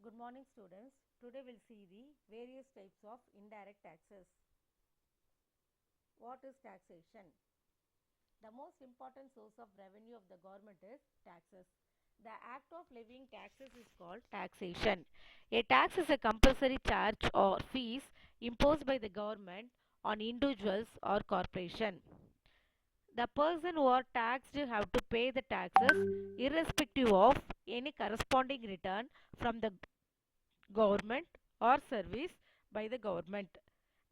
Good morning students. Today we'll see the various types of indirect taxes. What is taxation? The most important source of revenue of the government is taxes. The act of levying taxes is called taxation. A tax is a compulsory charge or fees imposed by the government on individuals or corporation. The person who are taxed have to pay the taxes irrespective of any corresponding return from the government or service by the government.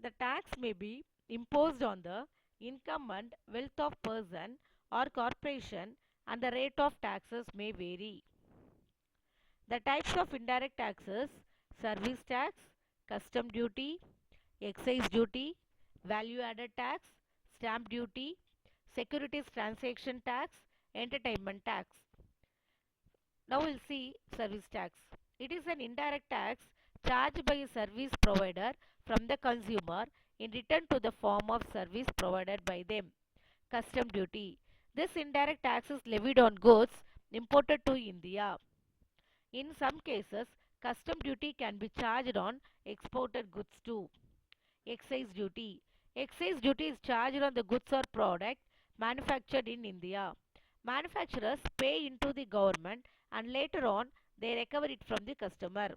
The tax may be imposed on the income and wealth of person or corporation, and the rate of taxes may vary. The types of indirect taxes: service tax, custom duty, excise duty, value added tax, stamp duty, securities transaction tax, entertainment tax. Now we'll see service tax. It is an indirect tax charged by a service provider from the consumer in return to the form of service provided by them. Custom duty. This indirect tax is levied on goods imported to India. In some cases, custom duty can be charged on exported goods too. Excise duty. Excise duty is charged on the goods or product manufactured in India. Manufacturers pay into the government and later on they recover it from the customer.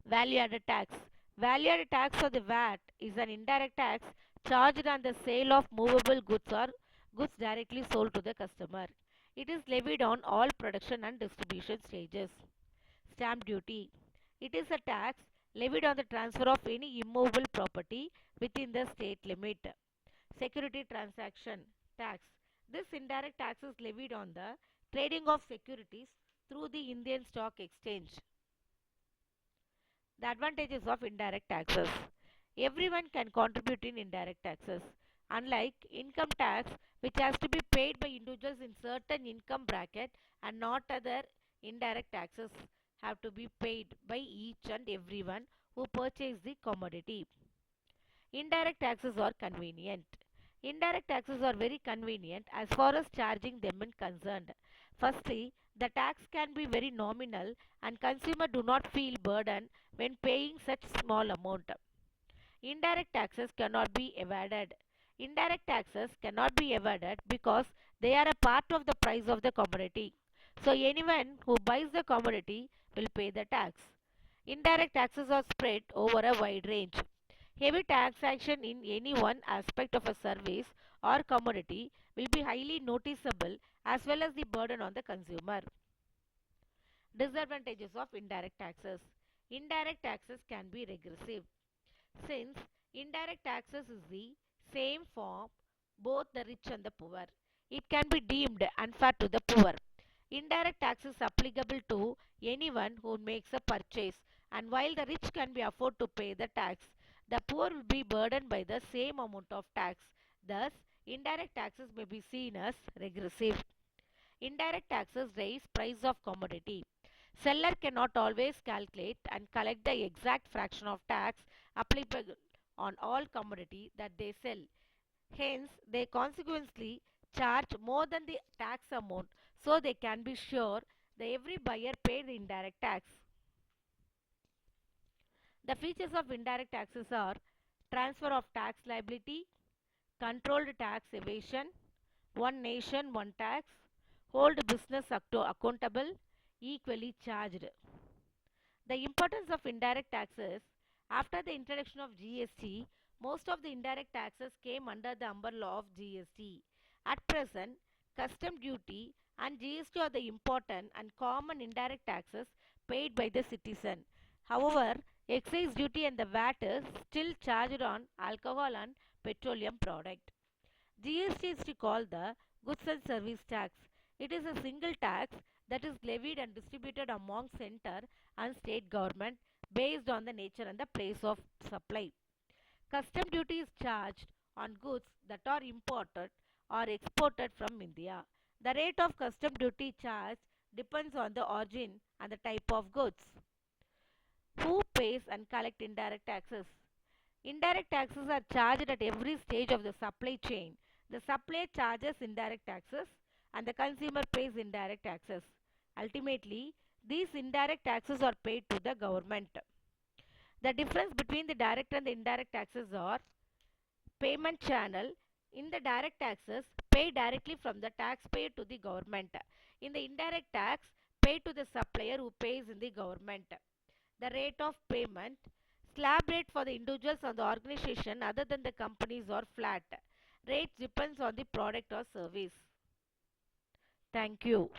Value added tax. Value added tax or the VAT is an indirect tax charged on the sale of movable goods or goods directly sold to the customer. It is levied on all production and distribution stages. Stamp duty. It is a tax levied on the transfer of any immovable property within the state limit. Security transaction tax. This indirect tax is levied on the trading of securities through the Indian Stock Exchange. The advantages of indirect taxes. Everyone can contribute in indirect taxes. Unlike income tax, which has to be paid by individuals in certain income bracket and not other, indirect taxes have to be paid by each and everyone who purchase the commodity. Indirect taxes are convenient. Indirect taxes are very convenient as far as charging them is concerned. Firstly, the tax can be very nominal and consumer do not feel burden when paying such small amount. Indirect taxes cannot be evaded. Indirect taxes cannot be evaded because they are a part of the price of the commodity. So anyone who buys the commodity will pay the tax. Indirect taxes are spread over a wide range. Heavy tax action in any one aspect of a service or commodity will be highly noticeable as well as the burden on the consumer. Disadvantages of indirect taxes. Indirect taxes can be regressive. Since indirect taxes is the same for both the rich and the poor, it can be deemed unfair to the poor. Indirect tax is applicable to anyone who makes a purchase, and while the rich can be afford to pay the tax, the poor will be burdened by the same amount of tax. Thus, indirect taxes may be seen as regressive. Indirect taxes raise price of commodity. Seller cannot always calculate and collect the exact fraction of tax applicable on all commodity that they sell. Hence, they consequently charge more than the tax amount so they can be sure that every buyer paid the indirect tax. The features of indirect taxes are transfer of tax liability, controlled tax evasion, one nation, one tax, hold business accountable, equally charged. The importance of indirect taxes. After the introduction of GST, most of the indirect taxes came under the umbrella of GST. At present, custom duty and GST are the important and common indirect taxes paid by the citizen. However, excise duty and the VAT is still charged on alcohol and petroleum product. GST is called the Goods and Service Tax. It is a single tax that is levied and distributed among center and state government based on the nature and the place of supply. Custom duty is charged on goods that are imported or exported from India. The rate of custom duty charged depends on the origin and the type of goods. Who pays and collect indirect taxes? Indirect taxes are charged at every stage of the supply chain. The supplier charges indirect taxes and the consumer pays indirect taxes. Ultimately, These indirect taxes are paid to the government. The difference between the direct and the indirect taxes are payment channel. In the direct taxes, pay directly from the taxpayer to the government. In the indirect tax, pay to the supplier who pays in the government. The rate of payment, slab rate for the individuals and the organization other than the companies are flat. Rates depends on the product or service. Thank you.